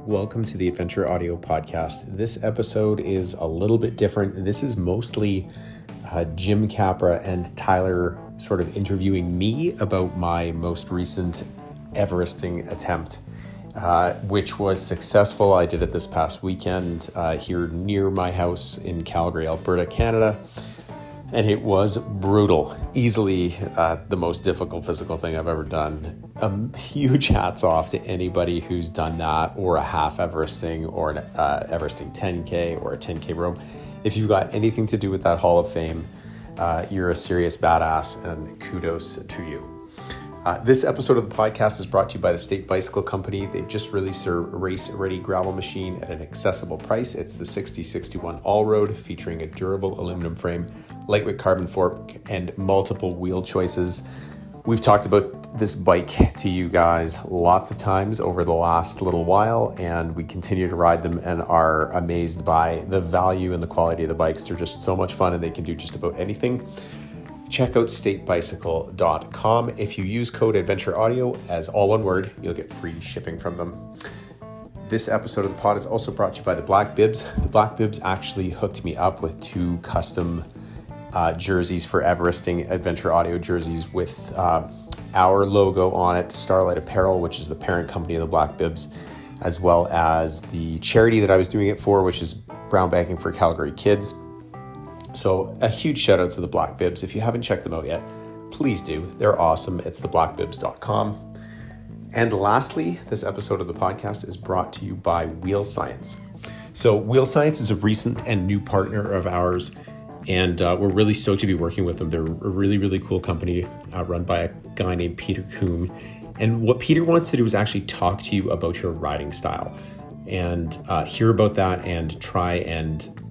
welcome to the Adventure Audio Podcast. This episode is a little bit different. This is mostly Jim Capra and Tyler sort of interviewing me about my most recent Everesting attempt, which was successful. I did it this past weekend here near my house in Calgary, Alberta, Canada. And it was brutal, easily the most difficult physical thing I've ever done. Huge hats off to anybody who's done that, or a half Everesting, or an Everesting 10K, or a 10K room. If you've got anything to do with that Hall of Fame, you're a serious badass, and kudos to you. This episode of the podcast is brought to you by the State Bicycle Company. They've just released their race-ready gravel machine at an accessible price. It's the 6061 All-Road, featuring a durable aluminum frame, lightweight carbon fork, and multiple wheel choices. We've talked about this bike to you guys lots of times over the last little while, and we continue to ride them and are amazed by the value and the quality of the bikes. They're just so much fun, and they can do just about anything. Check out statebicycle.com. If you use code ADVENTUREAUDIO as all one word, you'll get free shipping from them. This episode of the pod is also brought to you by the Black Bibs. The Black Bibs actually hooked me up with two custom jerseys for Everesting Adventure Audio jerseys with our logo on it, Starlight Apparel, which is the parent company of the Black Bibs, as well as the charity that I was doing it for, which is Brown Bagging for Calgary Kids. So a huge shout out to the Black Bibs. If you haven't checked them out yet, please do. They're awesome. It's theblackbibs.com. And lastly, this episode of the podcast is brought to you by Wheel Science. So Wheel Science is a recent and new partner of ours, and we're really stoked to be working with them. They're a really, really cool company run by a guy named Peter Kuhn. And what Peter wants to do is actually talk to you about your riding style and hear about that and try and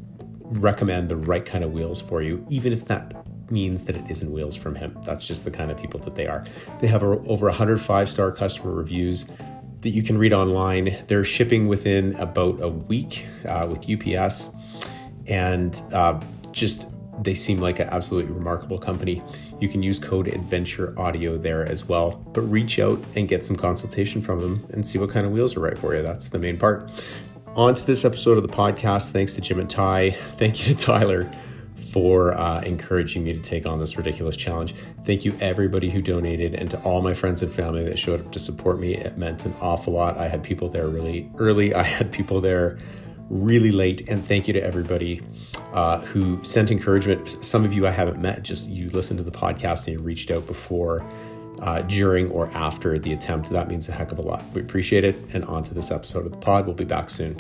recommend the right kind of wheels for you, even if that means that it isn't wheels from him. That's just the kind of people that they are. They have over 100 5-star customer reviews that you can read online. They're shipping within about a week with UPS, and they seem like an absolutely remarkable company. You can use code ADVENTUREAUDIO there as well, but reach out and get some consultation from them and see what kind of wheels are right for you. That's the main part. On to this episode of the podcast. Thanks to Jim and Ty. Thank you to Tyler for encouraging me to take on this ridiculous challenge. Thank you everybody who donated, and to all my friends and family that showed up to support me. It meant an awful lot. I had people there really early. I had people there really late. And thank you to everybody who sent encouragement. Some of you I haven't met, just you listened to the podcast and you reached out before, during, or after the attempt. That means a heck of a lot. We appreciate it. And on to this episode of the pod. We'll be back soon.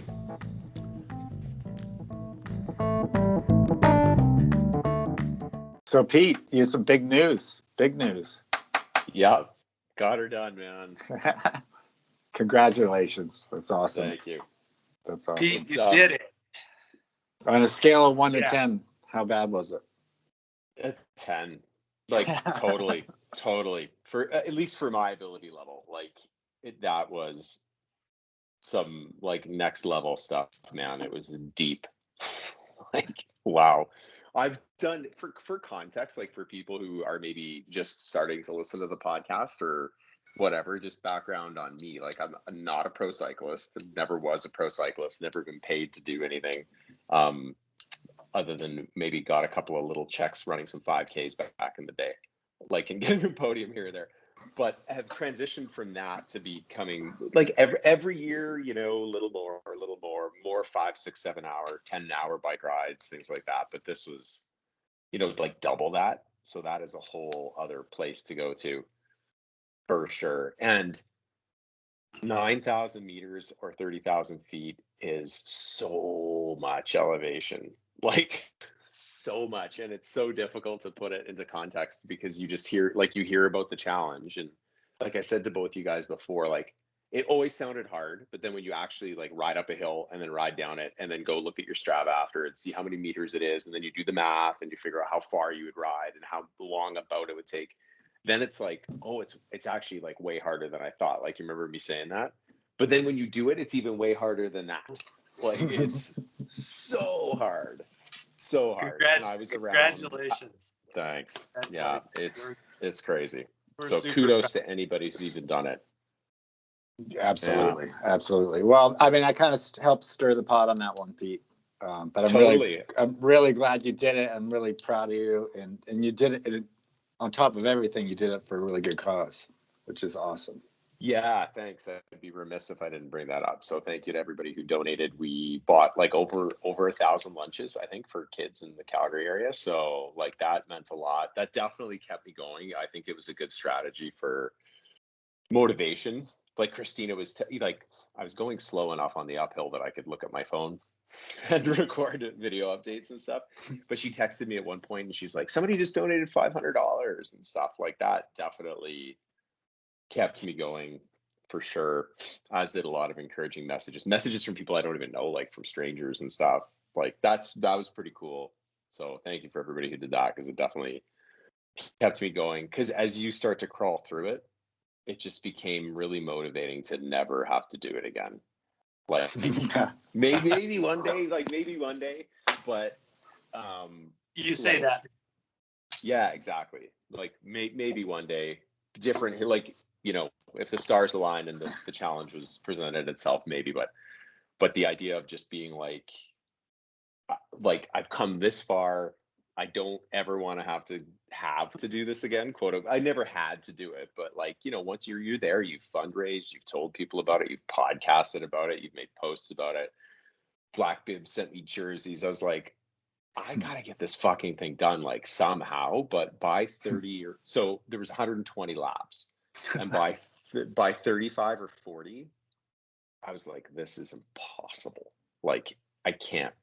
So Pete, you have some big news. Yep. Got her done, man. Congratulations. That's awesome. Thank you. That's awesome. Pete, you did it. On a scale of 1 to 10, how bad was it? A 10. Like totally. For at least for my ability level, that was some next level stuff, man. It was deep. Wow. I've done for context, for people who are maybe just starting to listen to the podcast or whatever, just background on me. I'm not a pro cyclist, never was a pro cyclist, never been paid to do anything. Other than maybe got a couple of little checks running some 5Ks back in the day, and getting a podium here or there, but have transitioned from that to becoming every year, a little more 5, 6, 7 hour, 10-hour bike rides, things like that. But this was, double that. So that is a whole other place to go to for sure. And 9,000 meters or 30,000 feet is so much elevation, so much. And it's so difficult to put it into context because you just hear, you hear about the challenge. And like I said to both you guys before, it always sounded hard, but then when you actually ride up a hill and then ride down it and then go look at your Strava after and see how many meters it is, and then you do the math and you figure out how far you would ride and how long about it would take, then it's it's actually way harder than I thought. You remember me saying that? But then when you do it, it's even way harder than that. It's so hard. So hard. And I was around. Congratulations. Thanks. Yeah, it's crazy. So kudos to anybody who's even done it. Absolutely. Absolutely. Well, I mean, I kind of helped stir the pot on that one, Pete. But Totally. I'm really glad you did it. I'm really proud of you. And you did it on top of everything. You did it for a really good cause, which is awesome. Yeah, thanks. I'd be remiss if I didn't bring that up. So thank you to everybody who donated. We bought like over 1,000 lunches, I think, for kids in the Calgary area. So like that meant a lot. That definitely kept me going. I think it was a good strategy for motivation. Like Christina was like, I was going slow enough on the uphill that I could look at my phone and record video updates and stuff. But she texted me at one point and she's like, somebody just donated $500 and stuff like that. Definitely kept me going for sure, as did a lot of encouraging messages from people I don't even know, like from strangers and stuff. Like that was pretty cool. So thank you for everybody who did that, because it definitely kept me going. Because as you start to crawl through it, it just became really motivating to never have to do it again. Like maybe one day, but you say that. Yeah, exactly. Like maybe one day, different, like, you know, if the stars aligned and the challenge was presented itself, maybe, but the idea of just being like I've come this far, I don't ever want to have to do this again, quote unquote. I never had to do it, but like, you know, once you're there, you've fundraised, you've told people about it, you've podcasted about it, you've made posts about it. Black Bib sent me jerseys. I was like, I gotta get this fucking thing done, like somehow. But by 30 or so, there was 120 laps, and by 35 or 40, I was like, this is impossible. Like, I can't.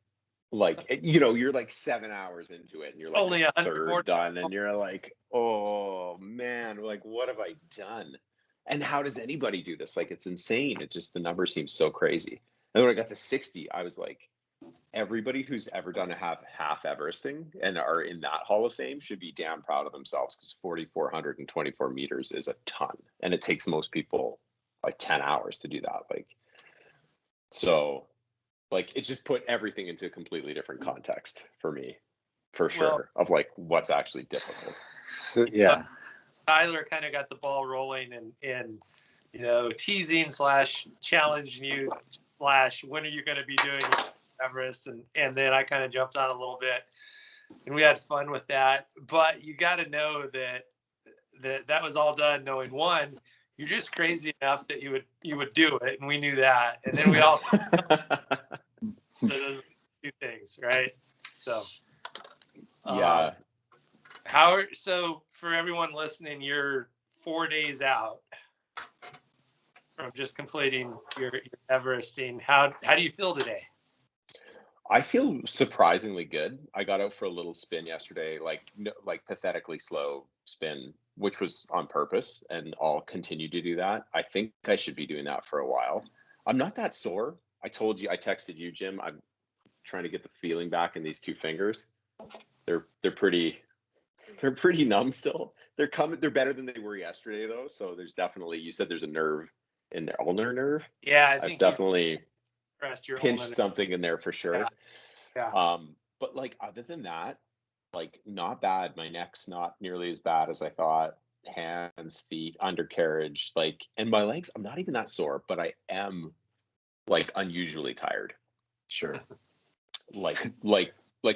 Like, you know, you're like 7 hours into it, and you're like Only 100 more done, and you're like, oh man, like what have I done? And how does anybody do this? Like, it's insane. It just, the number seems so crazy. And when I got to 60, I was like, everybody who's ever done a half Everesting and are in that Hall of Fame should be damn proud of themselves, because 4,424 meters is a ton, and it takes most people like 10 hours to do that. Like, so like it just put everything into a completely different context for me, for sure, of like what's actually difficult. Yeah. Tyler kind of got the ball rolling and you know, teasing / challenging you / when are you going to be doing Everest, and then I kind of jumped on a little bit and we had fun with that. But you got to know that was all done knowing, one, you're just crazy enough that you would do it, and we knew that. And then we all those two things, right? So yeah. So for everyone listening, you're 4 days out from just completing your Everesting. How do you feel today? I feel surprisingly good. I got out for a little spin yesterday, like pathetically slow spin, which was on purpose, and I'll continue to do that. I think I should be doing that for a while. I'm not that sore. I texted you, Jim. I'm trying to get the feeling back in these two fingers. They're pretty numb still. They're better than they were yesterday though. So there's definitely, you said there's a nerve in there, ulnar nerve. Yeah, I think I've definitely your pinched something in there for sure. Yeah. But like other than that, like not bad. My neck's not nearly as bad as I thought. Hands, feet, undercarriage, like, and my legs, I'm not even that sore, but I am like unusually tired. Sure. like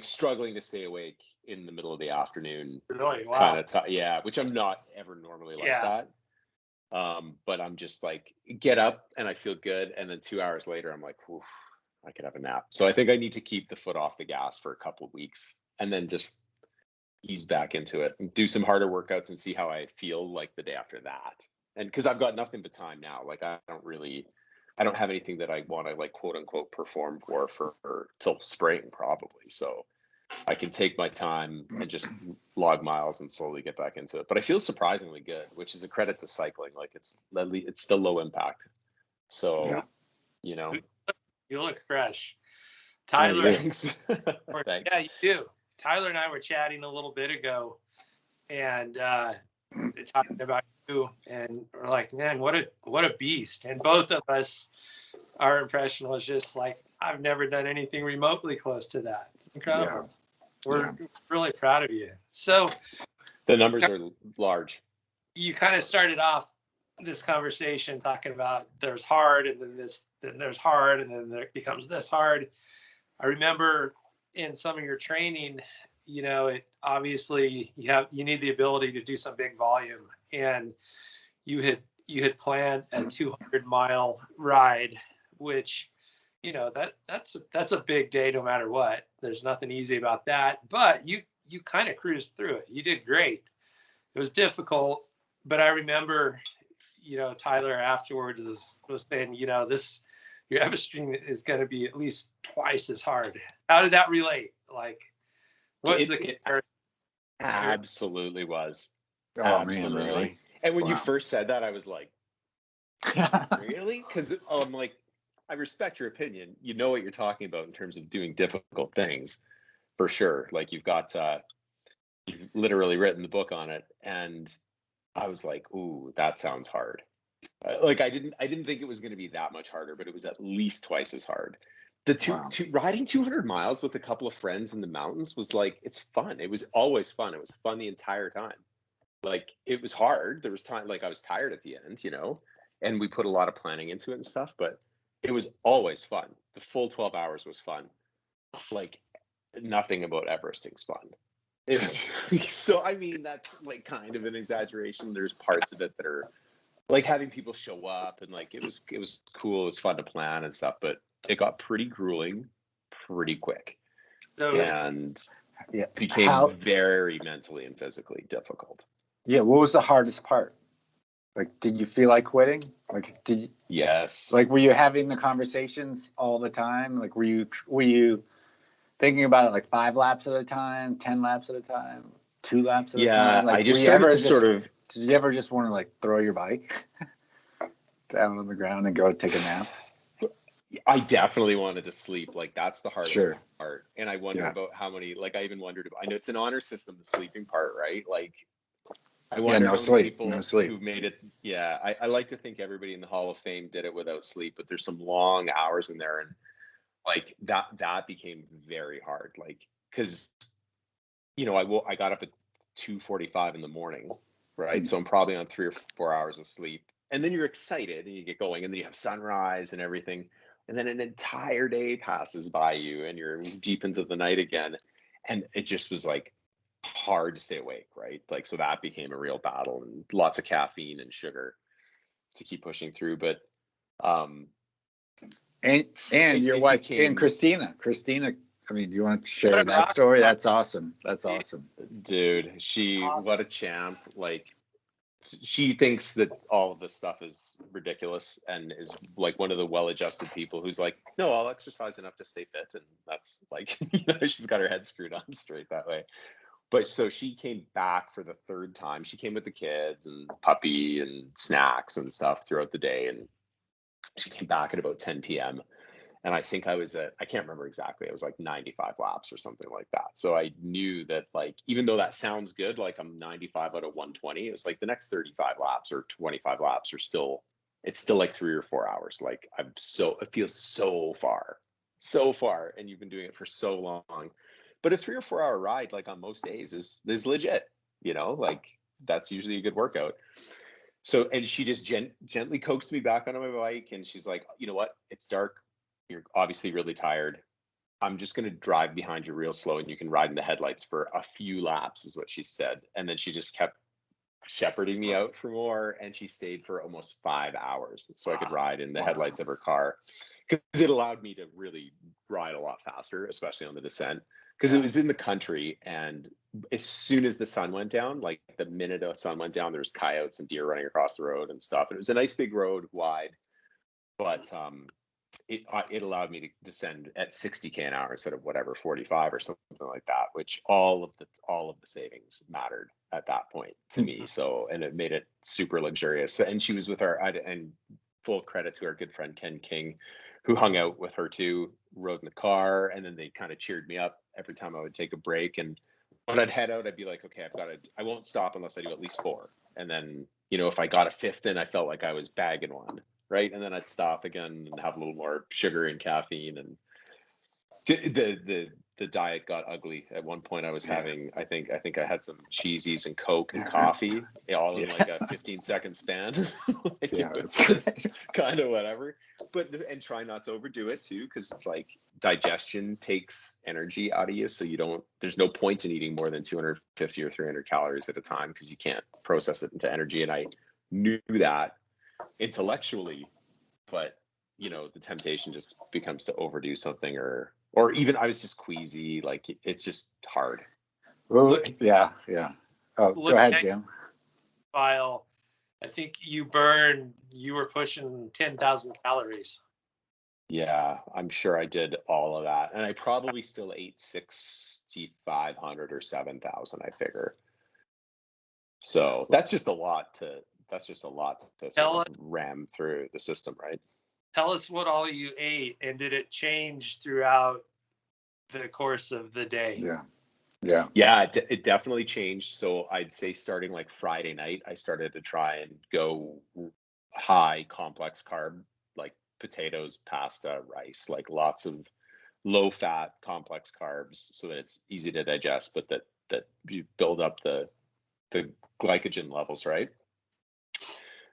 struggling to stay awake in the middle of the afternoon. Really? Wow. Kind of yeah, which I'm not ever normally like Yeah. that. But I'm just like, get up and I feel good, and then 2 hours later I'm like, whew, I could have a nap. So I think I need to keep the foot off the gas for a couple of weeks and then just ease back into it and do some harder workouts and see how I feel like the day after that. And because I've got nothing but time now, like I don't have anything that I want to like quote unquote perform for till spring probably. So I can take my time and just log miles and slowly get back into it. But I feel surprisingly good, which is a credit to cycling. Like it's still low impact. So, Yeah. you know, you look fresh. Tyler. Thanks. Thanks. Yeah, you do. Tyler and I were chatting a little bit ago and talking about you, and we're like, man, what a beast. And both of us, our impression was just like, I've never done anything remotely close to that. It's incredible. Yeah. We're really proud of you. So the numbers are large. you kind of started off this conversation talking about there's hard, and then there's hard, and then there becomes this hard. I remember in some of your training, it obviously you need the ability to do some big volume, and you had planned a 200-mile ride, which that's a big day no matter what. There's nothing easy about that, but you kind of cruised through it. You did great. It was difficult, but I remember Tyler afterward was saying, your Everestream is going to be at least twice as hard. How did that relate? Like, what's the comparison? Absolutely was. Oh Absolutely. man, really? And when you first said that, I was like, really? Because I'm like, I respect your opinion. You know what you're talking about in terms of doing difficult things, for sure. Like you've literally written the book on it, and I was like, ooh, that sounds hard. Like I didn't think it was going to be that much harder, but it was at least twice as hard. Riding 200 miles with a couple of friends in the mountains was like, it's fun. It was always fun. It was fun the entire time. Like it was hard. There was time, like I was tired at the end, and we put a lot of planning into it and stuff, but it was always fun. The full 12 hours was fun. Like nothing about Everesting's fun. It was so, I mean, that's like kind of an exaggeration. There's parts of it that are like having people show up, and like it was cool. It was fun to plan and stuff, but it got pretty grueling pretty quick. And became very mentally and physically difficult. Yeah, what was the hardest part? Like, did you feel like quitting? Like, did you? Yes. Like, were you having the conversations all the time? Like, were you thinking about it like 5 laps at a time, 10 laps at a time, 2 laps at a time? Like, I just started to sort of. Did you ever just want to like throw your bike down on the ground and go take a nap? I definitely wanted to sleep. Like that's the hardest part. And I wonder about how many. Like I even wondered. I know it's an honor system, the sleeping part, right? Like. I wonder how many people who made it. Yeah, I like to think everybody in the Hall of Fame did it without sleep, but there's some long hours in there, and like that became very hard. Like, because I got up at 2:45 in the morning, right? So I'm probably on 3 or 4 hours of sleep, and then you're excited and you get going, and then you have sunrise and everything, and then an entire day passes by you, and you're deep into the night again, and it just was like hard to stay awake, right? Like, so that became a real battle, and lots of caffeine and sugar to keep pushing through. But and your wife and Christina, I mean, do you want to share that story? That's awesome. Dude, what a champ. Like, she thinks that all of this stuff is ridiculous, and is like one of the well-adjusted people who's like, no, I'll exercise enough to stay fit, and that's like, she's got her head screwed on straight that way. But so she came back for the 3rd time. She came with the kids and puppy and snacks and stuff throughout the day. And she came back at about 10 p.m. And I think I can't remember exactly. It was like 95 laps or something like that. So I knew that, like, even though that sounds good, like I'm 95 out of 120, it was like the next 35 laps or 25 laps are still like 3 or 4 hours. Like it feels so far. And you've been doing it for so long. But a 3 or 4 hour ride, like on most days, is legit, like that's usually a good workout. So, and she just gently coaxed me back onto my bike, and she's like, you know what? It's dark. You're obviously really tired. I'm just going to drive behind you real slow, and you can ride in the headlights for a few laps, is what she said. And then she just kept shepherding me out for more, and she stayed for almost 5 hours so I could ride in the headlights of her car, because it allowed me to really ride a lot faster, especially on the descent. Because it was in the country, and as soon as the sun went down, like the minute the sun went down, there was coyotes and deer running across the road and stuff. And it was a nice big road, wide, but it allowed me to descend at 60k an hour instead of whatever 45 or something like that. Which all of the savings mattered at that point to me. So, and it made it super luxurious. And she was with and full credit to our good friend Ken King, who hung out with her too, rode in the car, and then they kind of cheered me up every time I would take a break. And when I'd head out, I'd be like, okay, I won't stop unless I do at least 4. And then, if I got a 5th in, I felt like I was bagging one, right? And then I'd stop again and have a little more sugar and caffeine. And The diet got ugly at one point. I was having, I think I had some cheesies and Coke and coffee all in like a 15-second span. Like Yeah, it was that's just kind of whatever. But and try not to overdo it too, because it's like digestion takes energy out of you. So there's no point in eating more than 250 or 300 calories at a time because you can't process it into energy. And I knew that intellectually, but the temptation just becomes to overdo something, or even I was just queasy. Like it's just hard. Well, yeah. Oh, go ahead, Jim. File, I think you were pushing 10,000 calories. Yeah, I'm sure I did all of that, and I probably still ate 6,500 or 7,000. I figure. So that's just a lot to sort of ram through the system, right? Tell us what all you ate, and did it change throughout the course of the day? Yeah, it definitely changed. So I'd say starting like Friday night, I started to try and go high complex carb, like potatoes, pasta, rice, like lots of low fat complex carbs, so that it's easy to digest, but that you build up the glycogen levels, right?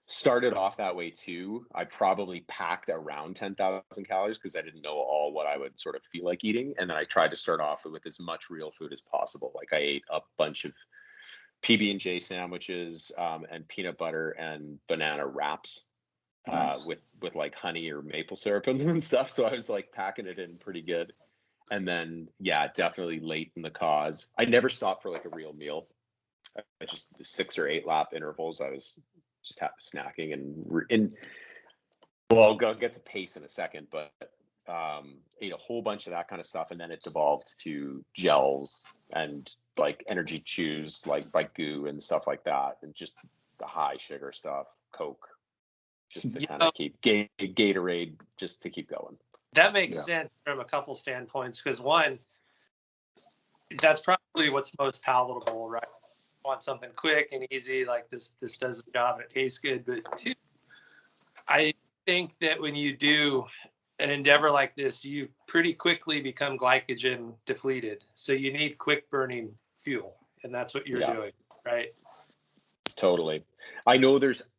Started off that way too. I probably packed around 10,000 calories because I didn't know all what I would sort of feel like eating. And then I tried to start off with as much real food as possible. Like I ate a bunch of PB&J sandwiches and peanut butter and banana wraps with like honey or maple syrup and stuff. So I was like packing it in pretty good. And then, yeah, definitely late in the cause. I never stopped for like a real meal. I just 6 or 8 lap intervals. I was just snacking and well, I'll get to pace in a second, but ate a whole bunch of that kind of stuff, and then it devolved to gels and like energy chews, like Goo and stuff like that, and just the high sugar stuff, Coke, just to kind of keep Gatorade, just to keep going. That makes sense from a couple standpoints, because one, that's probably what's most palatable, right? Want something quick and easy, like this does the job and it tastes good. But two, I think that when you do an endeavor like this, you pretty quickly become glycogen depleted. So you need quick burning fuel, and that's what you're doing, right? Totally. I know there's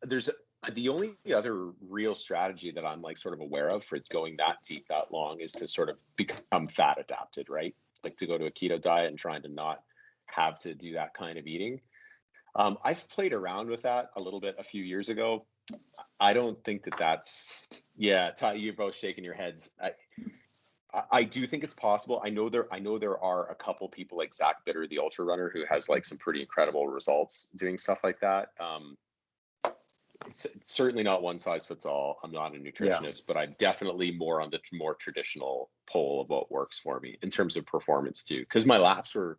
the only other real strategy that I'm like sort of aware of for going that deep that long is to sort of become fat adapted, right? Like to go to a keto diet and trying to not have to do that kind of eating. I've played around with that a little bit a few years ago. I don't think that's you're both shaking your heads. I do think it's possible. I know there are a couple people like Zach Bitter, the ultra runner, who has like some pretty incredible results doing stuff like that. It's certainly not one size fits all. I'm not a nutritionist, but I'm definitely more on the more traditional pole of what works for me in terms of performance too. Because my laps were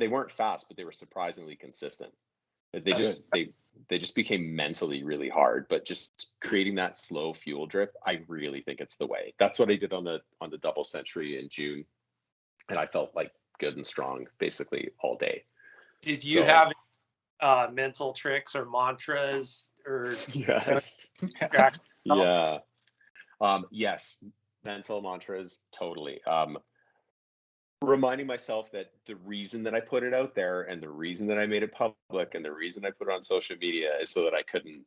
they weren't fast, but they were surprisingly consistent. They just became mentally really hard. But just creating that slow fuel drip, I really think it's the way. That's what I did on the double century in June, and I felt like good and strong basically all day. Did you have mental tricks or mantras or yes yes, mental mantras, totally. Reminding myself that the reason that I put it out there and the reason that I made it public and the reason I put it on social media is so that I couldn't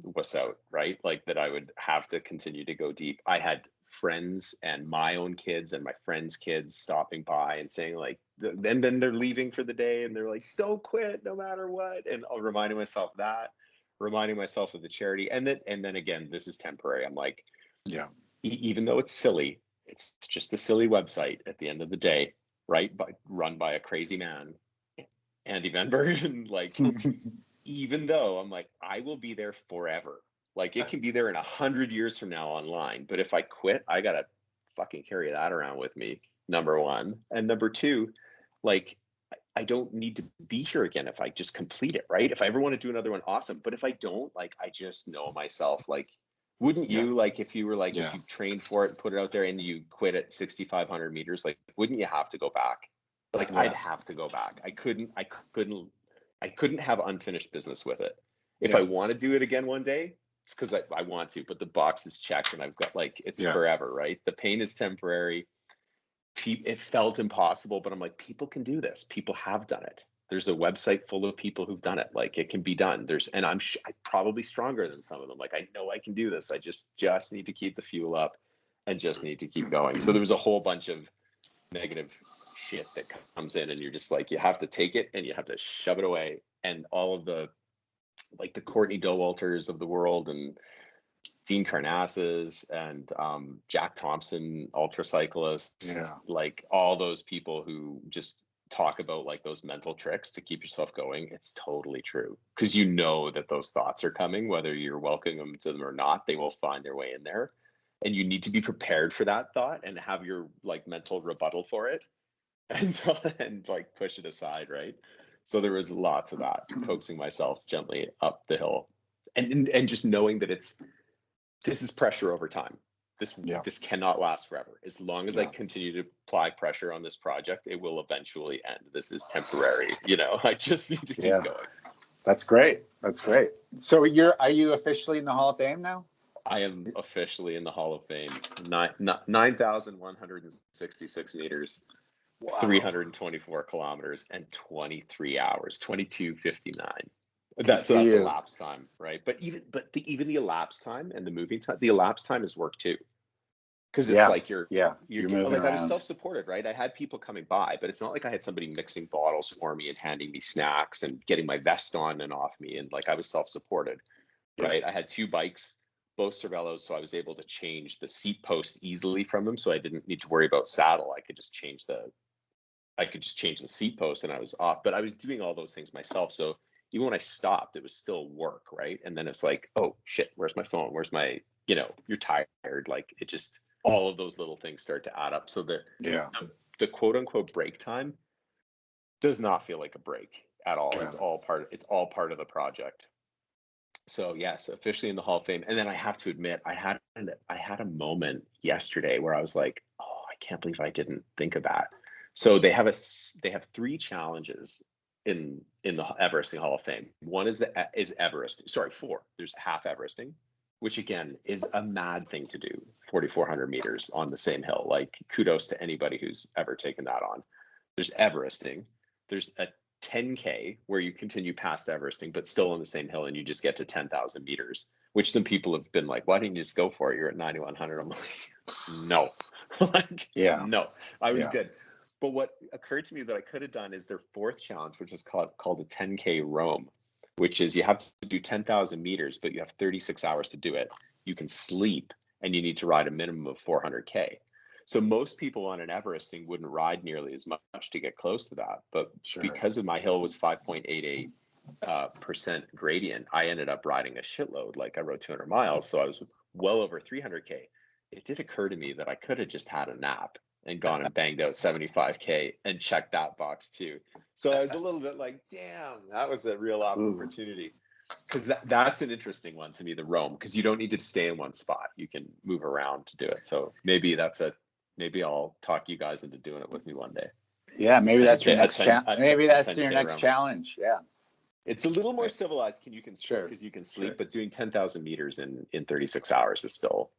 wuss out, right? Like that I would have to continue to go deep. I had friends and my own kids and my friends' kids stopping by and saying like, and then they're leaving for the day and they're like, don't quit no matter what. And I'm reminding myself of the charity. And then again, this is temporary. I'm like, even though it's silly, it's just a silly website at the end of the day, right? Run by a crazy man, Andy Van Bergen. Like, even though I'm like, I will be there forever. Like, it can be there in 100 years from now online. But if I quit, I gotta fucking carry that around with me. Number one, and number two, like, I don't need to be here again if I just complete it, right? If I ever want to do another one, awesome. But if I don't, like, I just know myself, like. Wouldn't you, like, if you were like, if you trained for it and put it out there and you quit at 6,500 meters, like, wouldn't you have to go back? Like, I'd have to go back. I couldn't have unfinished business with it. If I want to do it again one day, it's because I want to, but the box is checked and I've got like, it's forever, right? The pain is temporary. It felt impossible, but I'm like, people can do this. People have done it. There's a website full of people who've done it. Like, it can be done. And I'm probably stronger than some of them. Like, I know I can do this. I just need to keep the fuel up and just need to keep going. So there was a whole bunch of negative shit that comes in, and you're just like, you have to take it and you have to shove it away. And all of the, like, the Courtney Dauwalters of the world and Dean Karnasses and Jack Thompson, ultra cyclists, like all those people who just talk about like those mental tricks to keep yourself going. It's totally true, because you know that those thoughts are coming, whether you're welcoming them or not. They will find their way in there, and you need to be prepared for that thought and have your like mental rebuttal for it, and like push it aside, right? So there was lots of that, coaxing myself gently up the hill, and just knowing that this is pressure over time. This cannot last forever. As long as I continue to apply pressure on this project, it will eventually end. This is temporary. I just need to keep going. That's great. That's great. So are you officially in the Hall of Fame now? I am officially in the Hall of Fame. 9,166 meters, 324 kilometers, and 23 hours, 22:59. That's a elapsed time, right? But even the elapsed time and the moving time, the elapsed time is work too, because it's like you're moving like around. I was self-supported, right? I had people coming by, but it's not like I had somebody mixing bottles for me and handing me snacks and getting my vest on and off me, and like I was self-supported, right? I had 2 bikes, both Cervelos, so I was able to change the seat posts easily from them, so I didn't need to worry about saddle. I could just change the seat post and I was off. But I was doing all those things myself, so even when I stopped, it was still work, right? And then it's like, oh shit, where's my phone? Where's my, you're tired. Like, it just, all of those little things start to add up. So the quote unquote break time does not feel like a break at all. It's all part of the project. So yes, officially in the Hall of Fame. And then I have to admit, I had a moment yesterday where I was like, oh, I can't believe I didn't think of that. So they have 3 challenges in the Everesting Hall of Fame. One is Everesting. Sorry, 4. There's half Everesting, which again is a mad thing to do. 4,400 meters on the same hill. Like, kudos to anybody who's ever taken that on. There's Everesting. There's a 10K where you continue past Everesting, but still on the same hill, and you just get to 10,000 meters. Which some people have been like, "Why didn't you just go for it? You're at 9,100." I'm like, no, no, I was good. But what occurred to me that I could have done is their 4th challenge, which is called a 10K Rome, which is you have to do 10,000 meters, but you have 36 hours to do it. You can sleep, and you need to ride a minimum of 400K. So most people on an Everesting wouldn't ride nearly as much to get close to that. But because of my hill was 5.88% gradient, I ended up riding a shitload. Like, I rode 200 miles, so I was well over 300K. It did occur to me that I could have just had a nap and gone and banged out 75K and checked that box too. So I was a little bit like, damn, that was a real opportunity. Because that's an interesting one to me, the Rome, because you don't need to stay in one spot. You can move around to do it. So maybe I'll talk you guys into doing it with me one day. Yeah, maybe that's your next challenge. Maybe that's your next challenge. Yeah. It's a little more civilized because you can sleep, but doing 10,000 meters in 36 hours is still,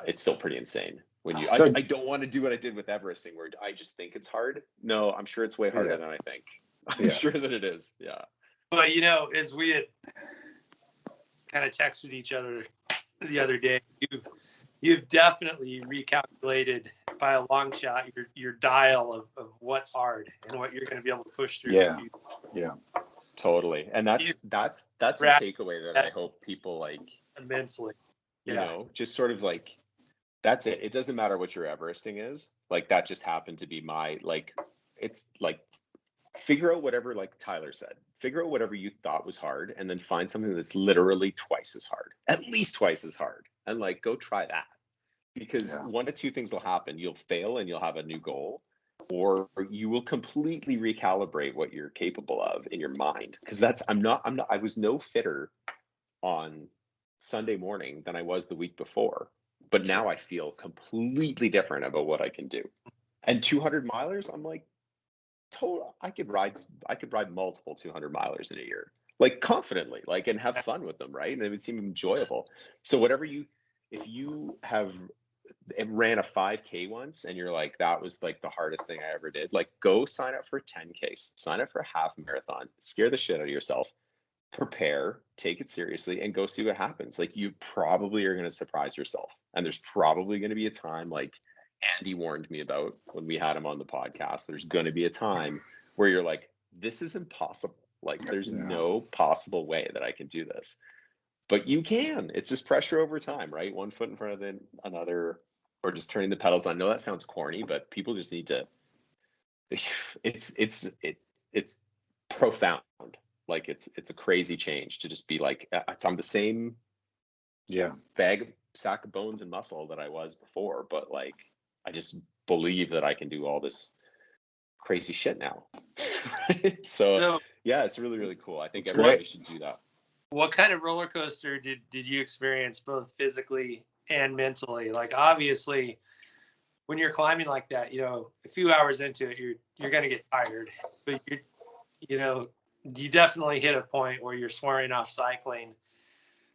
it's still pretty insane. When I don't want to do what I did with Everesting, where I just think it's hard. No, I'm sure it's way harder than I think. I'm sure that it is. Yeah. But as we had kind of texted each other the other day, you've definitely recalculated by a long shot your dial of what's hard and what you're going to be able to push through. Yeah. Totally. And that's a takeaway that I hope people like immensely. Just sort of like, that's it. It doesn't matter what your Everesting is. Like, that just happened to be my, like, it's like, figure out whatever, like Tyler said, figure out whatever you thought was hard, and then find something that's literally twice as hard, at least twice as hard. And like, go try that, because one of 2 things will happen. You'll fail and you'll have a new goal, or you will completely recalibrate what you're capable of in your mind. Because I was no fitter on Sunday morning than I was the week before. But now I feel completely different about what I can do. And 200 milers, I'm like, I could ride multiple 200 milers in a year. like confidently, like, and have fun with them, right? And it would seem enjoyable. So whatever if you have ran a 5K once and you're like, that was like the hardest thing I ever did, like go sign up for 10K, sign up for a half marathon, scare the shit out of yourself, prepare, take it seriously, and go see what happens. Like you probably are going to surprise yourself. And there's probably going to be a time, like Andy warned me about when we had him on the podcast, there's going to be a time where you're like, this is impossible. Like there's no possible way that I can do this. But you can. It's just pressure over time, right? One foot in front of the another, or just turning the pedals. I know that sounds corny, but people just need to. It's profound. Like it's a crazy change to just be like, I'm the same, sack of bones and muscle that I was before, but like I just believe that I can do all this crazy shit now. Right? So yeah, it's really, really cool. I think everybody should do that. What kind of roller coaster did you experience, both physically and mentally? Like obviously when you're climbing like that, a few hours into it, you're going to get tired, but you definitely hit a point where you're swearing off cycling.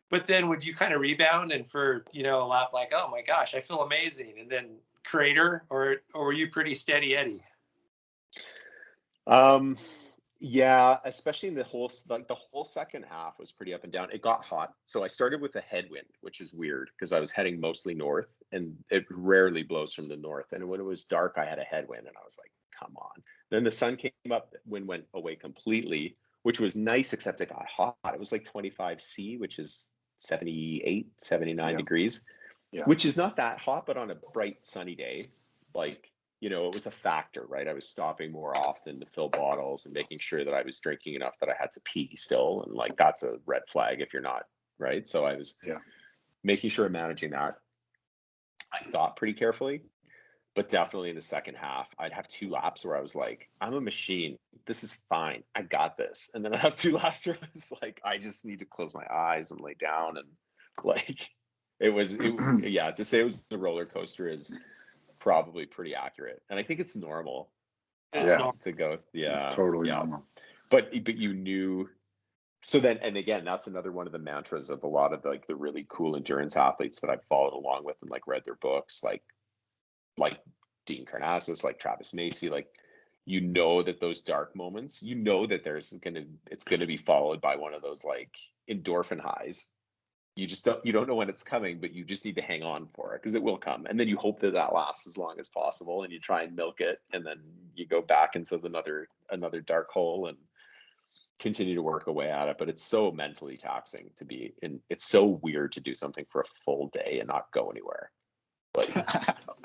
But then would you kind of rebound and for, a lap like, oh my gosh, I feel amazing, and then crater, or were you pretty steady Eddie? Yeah, especially in the whole second half was pretty up and down. It got hot. So I started with a headwind, which is weird because I was heading mostly north and it rarely blows from the north. And when it was dark, I had a headwind and I was like, come on. Then the sun came up, the wind went away completely, which was nice, except it got hot. It was like 25 C, which is 78, 79 degrees, which is not that hot, but on a bright sunny day, like, it was a factor, right? I was stopping more often to fill bottles and making sure that I was drinking enough that I had to pee still. And like, that's a red flag if you're not, right? So I was making sure I'm managing that. I thought pretty carefully, but definitely in the second half, I'd have 2 laps where I was like, I'm a machine. This is fine. I got this. And then I have 2 laps where I was like, I just need to close my eyes and lay down. And like, to say it was a roller coaster is probably pretty accurate, and I think it's normal. To go, totally normal. But you knew. So then, and again, that's another one of the mantras of a lot of the really cool endurance athletes that I've followed along with and like read their books, like Dean Karnazes, like Travis Macy, like that those dark moments, that it's gonna be followed by one of those like endorphin highs. You don't know when it's coming, but you just need to hang on for it because it will come. And then you hope that lasts as long as possible and you try and milk it. And then you go back into another dark hole and continue to work away at it. But it's so mentally taxing to be in. It's so weird to do something for a full day and not go anywhere. Like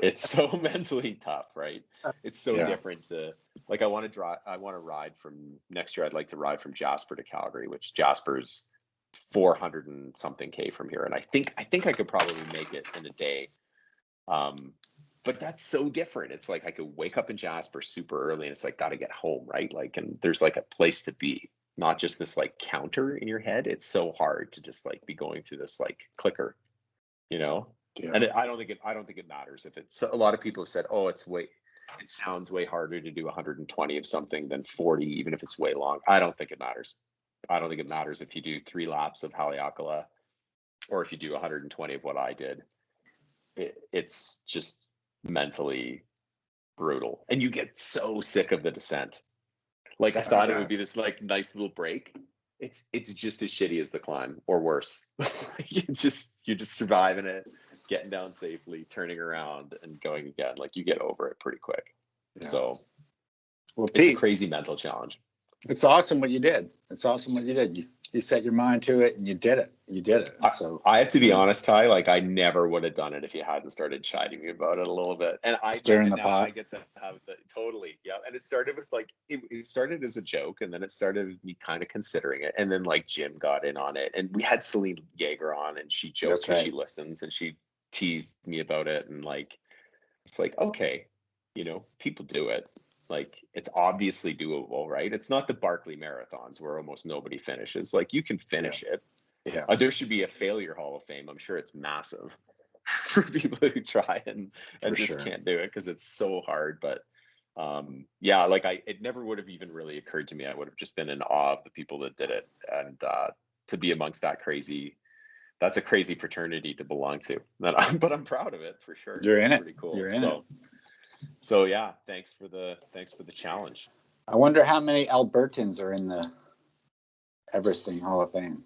it's so mentally tough, right? It's so different to like, I want to ride from next year. I'd like to ride from Jasper to Calgary, which Jasper's 400 and something K from here. And I think I could probably make it in a day. But that's so different. It's like I could wake up in Jasper super early and it's like, got to get home, right? Like, and there's like a place to be, not just this like counter in your head. It's so hard to just like be going through this like clicker, and I don't think it matters if it's, a lot of people have said, oh, it sounds way harder to do 120 of something than 40, even if it's way long. I don't think it matters. I don't think it matters if you do 3 laps of Haleakala or if you do 120 of what I did. It's just mentally brutal. And you get so sick of the descent. Like I thought it would be this like nice little break. It's just as shitty as the climb or worse. You're just surviving it, getting down safely, turning around and going again. Like you get over it pretty quick. Yeah. So it's a crazy mental challenge. It's awesome what you did. You set your mind to it and you did it. So I have to be honest, Ty, like I never would have done it if you hadn't started chiding me about it a little bit. And stirring the pot. I get to have totally. Yeah. And it started with like, it started as a joke and then it started with me kind of considering it. And then like Jim got in on it and we had Celine Yeager on and she jokes because she listens and she teased me about it. And like, it's like, okay, people do it. Like it's obviously doable, right? It's not the Barkley marathons where almost nobody finishes. Like you can finish it. Yeah. There should be a failure hall of fame. I'm sure it's massive for people who try and just can't do it because it's so hard. But Yeah, like it never would have even really occurred to me. I would have just been in awe of the people that did it, and to be amongst that's a crazy fraternity to belong to. But I'm proud of it for sure. You're in It's it. pretty cool. You're in it. So yeah, thanks for the challenge. I wonder how many Albertans are in the Everesting Hall of Fame.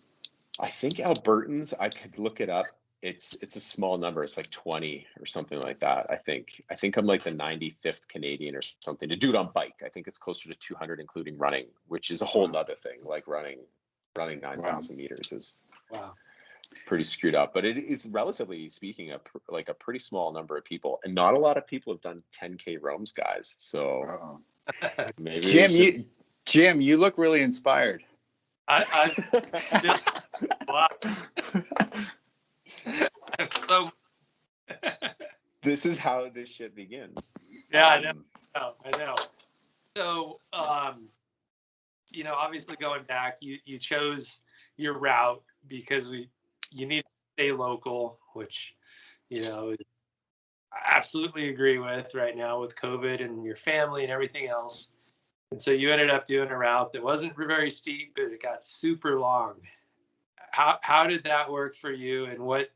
I think Albertans, I could look it up. It's a small number. It's like 20 or something like that. I think I'm like the 95th Canadian or something. To do it on bike, I think it's closer to 200, including running, which is a whole nother thing. Like running 9,000 meters is pretty screwed up. But it is, relatively speaking, like a pretty small number of people, and not a lot of people have done 10K roams, guys. So maybe Jim, you look really inspired. Wow. I'm so. This is how this shit begins. Yeah, I know. So, obviously going back, you chose your route because you need to stay local, which, I absolutely agree with right now with COVID and your family and everything else. And so you ended up doing a route that wasn't very steep, but it got super long. How did that work for you? And I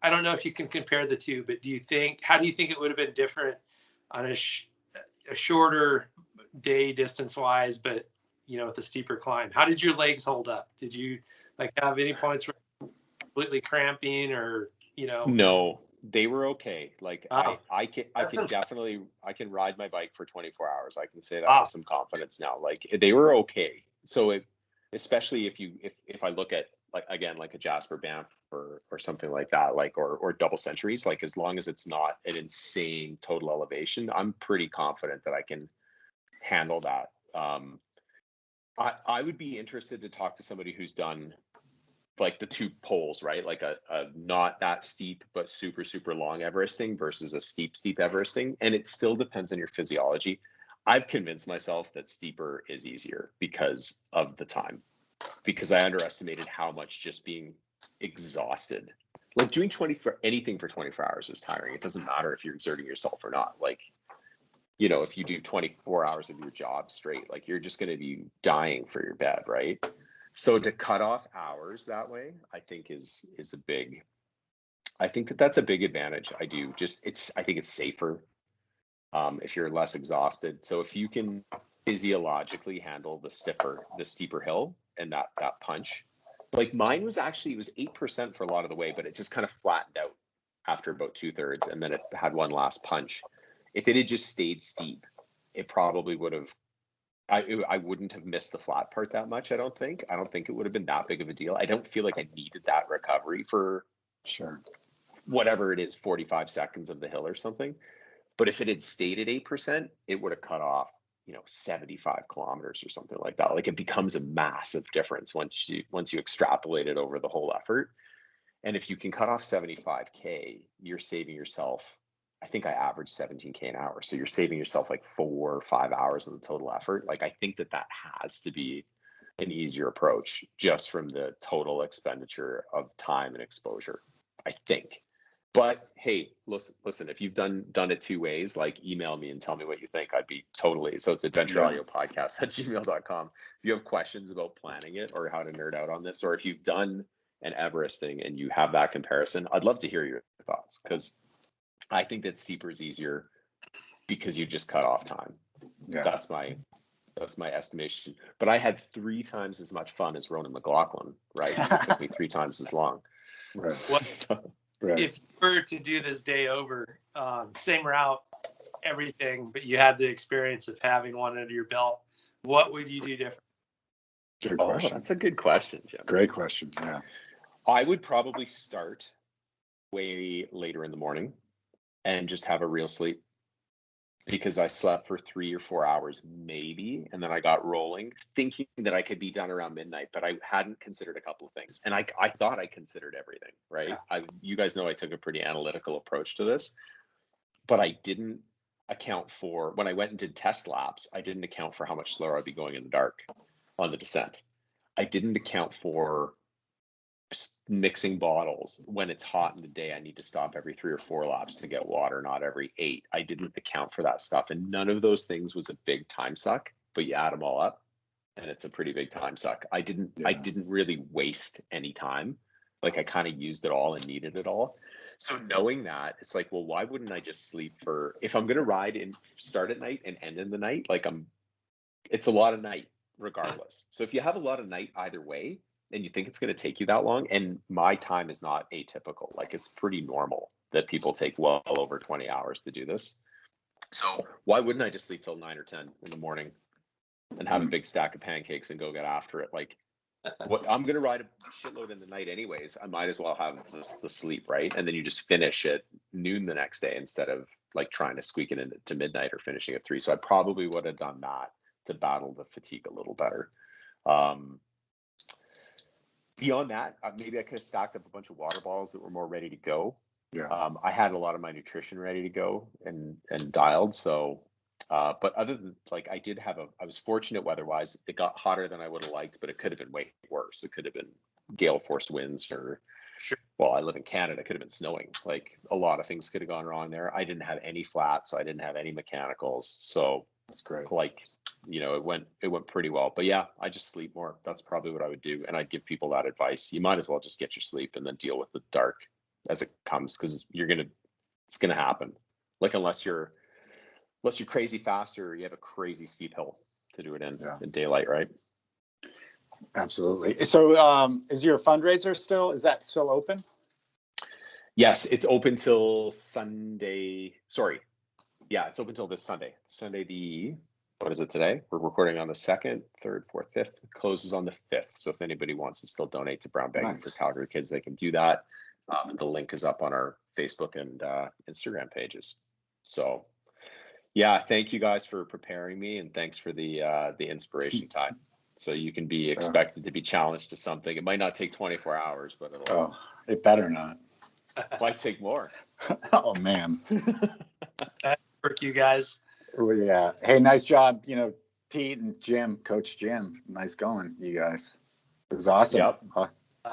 don't know if you can compare the two, but how do you think it would have been different on a shorter day distance wise, but with a steeper climb? How did your legs hold up? Did you have any points where completely cramping or No, they were okay. Like Oh, I can ride my bike for 24 hours. I can say that wow. with some confidence now. Like they were okay. So especially if I look at like a Jasper Banff or something like that, or double centuries, like as long as it's not an insane total elevation, I'm pretty confident that I can handle that. I would be interested to talk to somebody who's done like the two poles, right? Like a not that steep but super super long Everesting versus a steep Everesting, and it still depends on your physiology. I've convinced myself that steeper is easier because of the time, because I underestimated how much just being exhausted, like doing anything for 24 hours is tiring. It doesn't matter if you're exerting yourself or not. Like, if you do 24 hours of your job straight, like you're just going to be dying for your bed, right? So to cut off hours that way, I think is a big. I think that's a big advantage. I think it's safer if you're less exhausted. So if you can physiologically handle the steeper hill and that punch, like mine was actually, it was 8% for a lot of the way, but it just kind of flattened out after about 2/3, and then it had one last punch. If it had just stayed steep, it probably would have. I wouldn't have missed the flat part that much. I don't think it would have been that big of a deal. I don't feel like I needed that recovery for whatever it is, 45 seconds of the hill or something. But if it had stayed at 8%, it would have cut off, 75 kilometers or something like that. Like it becomes a massive difference once you extrapolate it over the whole effort. And if you can cut off 75K, you're saving yourself, I think I averaged 17K an hour. So you're saving yourself like 4 or 5 hours of the total effort. Like I think that has to be an easier approach just from the total expenditure of time and exposure, I think. But hey, listen, if you've done it two ways, like email me and tell me what you think. I'd be totally. So it's adventureaudiopodcast@gmail.com. If you have questions about planning it or how to nerd out on this, or if you've done an Everesting and you have that comparison, I'd love to hear your thoughts, because I think that steeper is easier because you just cut off time. Yeah. That's my estimation. But I had 3 times as much fun as Ronan McLaughlin, right? It took me 3 times as long. Right. If you were to do this day over, same route, everything, but you had the experience of having one under your belt, what would you do different? Good question. That's a good question, Jim. Great question. Yeah. I would probably start way later in the morning and just have a real sleep, because I slept for 3 or 4 hours maybe, and then I got rolling thinking that I could be done around midnight, but I hadn't considered a couple of things, and I thought I considered everything, right? Yeah. You guys know I took a pretty analytical approach to this, but I didn't account for, when I went and did test laps, I didn't account for how much slower I'd be going in the dark on the descent. I didn't account for mixing bottles. When it's hot in the day, I need to stop every 3 or 4 laps to get water, not every 8. I didn't account for that stuff. And none of those things was a big time suck, but you add them all up and it's a pretty big time suck. I didn't really waste any time. Like I kind of used it all and needed it all. So knowing that, it's like, well, why wouldn't I just sleep if I'm going to ride and start at night and end in the night, like it's a lot of night regardless. So if you have a lot of night either way, and you think it's going to take you that long, and my time is not atypical, like it's pretty normal that people take well over 20 hours to do this. So why wouldn't I just sleep till 9 or 10 in the morning and have a big stack of pancakes and go get after it? Like, what I'm going to ride a shitload in the night anyways. I might as well have the sleep, right? And then you just finish at noon the next day instead of like trying to squeak it into midnight or finishing at 3. So I probably would have done that to battle the fatigue a little better. Beyond that, maybe I could have stacked up a bunch of water bottles that were more ready to go. Yeah. I had a lot of my nutrition ready to go and dialed. So, but other than like, I was fortunate weather-wise. It got hotter than I would have liked, but it could have been way worse. It could have been gale force winds or, well, I live in Canada. It could have been snowing. Like a lot of things could have gone wrong there. I didn't have any flats. I didn't have any mechanicals. So That's great. Like, it went pretty well. But yeah, I just sleep more. That's probably what I would do. And I'd give people that advice. You might as well just get your sleep and then deal with the dark as it comes, because it's gonna happen. Like unless you're crazy fast or you have a crazy steep hill to do it in daylight, right? Absolutely. So is your fundraiser is that still open? Yes, it's open till Sunday. Sorry. Yeah, it's open till this Sunday. Sunday what is it today? We're recording on the 2nd, 3rd, 4th, 5th. It closes on the 5th. So if anybody wants to still donate to Brown Bagging for Calgary Kids, they can do that. The link is up on our Facebook and Instagram pages. So yeah, thank you guys for preparing me, and thanks for the inspiration time. So you can be expected to be challenged to something. It might not take 24 hours, but it better not. Might take more. Oh man. Work, you guys. Well, yeah. Hey, nice job. Pete and Jim, Coach Jim. Nice going, you guys. It was awesome. Yep. There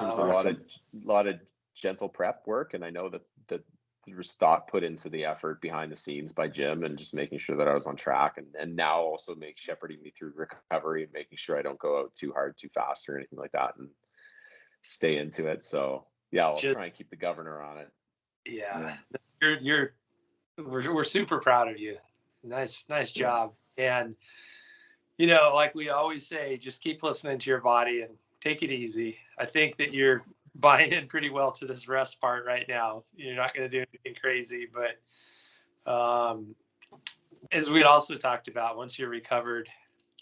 was a lot of gentle prep work, and I know that there was thought put into the effort behind the scenes by Jim, and just making sure that I was on track, and now also shepherding me through recovery and making sure I don't go out too hard, too fast, or anything like that, and stay into it. So yeah, I'll try and keep the governor on it. Yeah. We're super proud of you. Nice job. And like we always say, just keep listening to your body and take it easy. I think that you're buying in pretty well to this rest part right now. You're not going to do anything crazy, but as we'd also talked about, once you're recovered,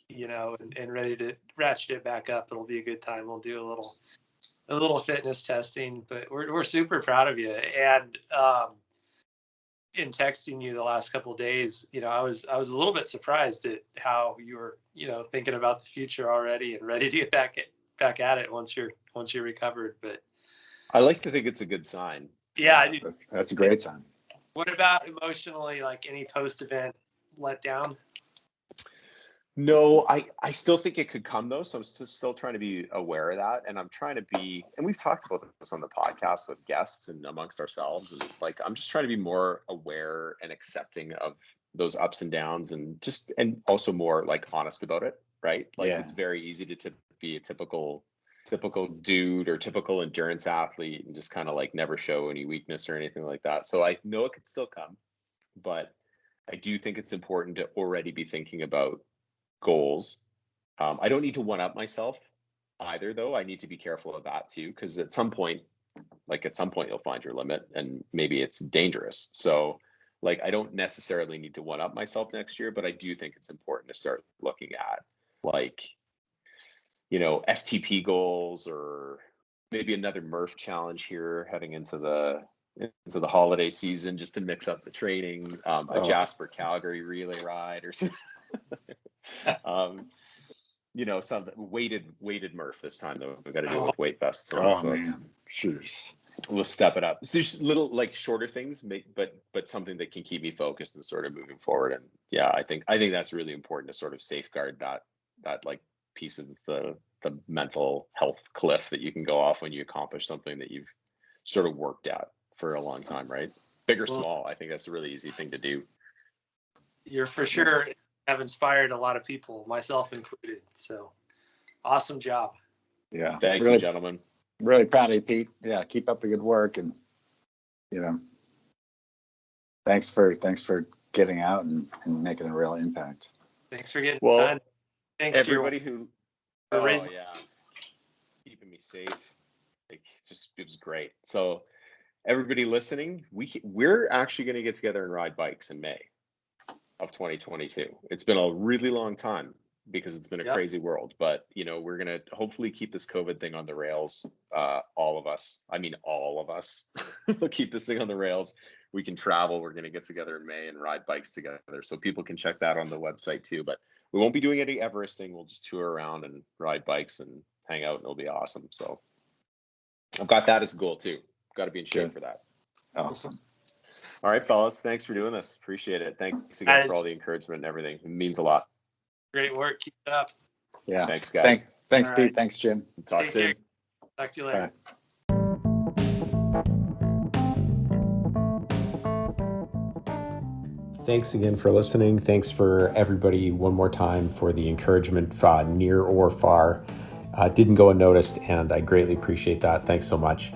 and ready to ratchet it back up, it'll be a good time. We'll do a little fitness testing, but we're super proud of you. And in texting you the last couple of days, I was a little bit surprised at how you were, thinking about the future already and ready to get back at it once you're recovered. But I like to think it's a good sign. Yeah, that's a great sign. What about emotionally, like any post-event letdown? No, I still think it could come though. So I'm still trying to be aware of that. And I'm trying to be, and we've talked about this on the podcast with guests and amongst ourselves. And like, I'm just trying to be more aware and accepting of those ups and downs, and also more like honest about it. Right. Like It's very easy to be a typical dude or typical endurance athlete and just kind of like never show any weakness or anything like that. So I know it could still come, but I do think it's important to already be thinking about goals. I don't need to one-up myself either, though. I need to be careful of that too, because at some point you'll find your limit and maybe it's dangerous. So like, I don't necessarily need to one-up myself next year, but I do think it's important to start looking at like, FTP goals, or maybe another Murph challenge here heading into the holiday season, just to mix up the training, a Jasper Calgary relay ride or something. Some weighted Murph this time though. We've got to do it with weight vests. So man, jeez. We'll step it up. So just little like shorter things, but something that can keep me focused and sort of moving forward. And yeah, I think that's really important to sort of safeguard that like piece of the mental health cliff that you can go off when you accomplish something that you've sort of worked at for a long time, right? Big or small, I think that's a really easy thing to do. You're for sure have inspired a lot of people, myself included. So awesome job. Yeah. Thank you, gentlemen. Really proud of you, Pete. Yeah, keep up the good work, and thanks for getting out and making a real impact. Thanks for getting well done. Thanks everybody to keeping me safe. It was great. So everybody listening, we're actually going to get together and ride bikes in May of 2022. It's been a really long time because it's been a crazy world, but we're going to hopefully keep this COVID thing on the rails. All of us will keep this thing on the rails. We can travel. We're going to get together in May and ride bikes together. So people can check that on the website too, but we won't be doing any Everesting. We'll just tour around and ride bikes and hang out, and it'll be awesome. So I've got that as a goal too. Got to be in shape for that. Awesome. All right, fellas. Thanks for doing this. Appreciate it. Thanks again for all the encouragement and everything. It means a lot. Great work. Keep it up. Yeah. Thanks, guys. Thanks, Pete. Right. Thanks, Jim. Talk soon. Talk to you later. Bye. Thanks again for listening. Thanks for everybody one more time for the encouragement, near or far. Didn't go unnoticed, and I greatly appreciate that. Thanks so much.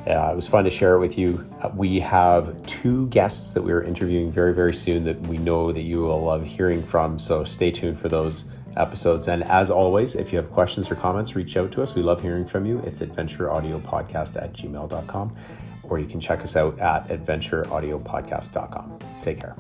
It was fun to share it with you. We have 2 guests that we are interviewing very, very soon that we know that you will love hearing from. So stay tuned for those episodes. And as always, if you have questions or comments, reach out to us. We love hearing from you. It's adventureaudiopodcast@gmail.com, or you can check us out at adventureaudiopodcast.com. Take care.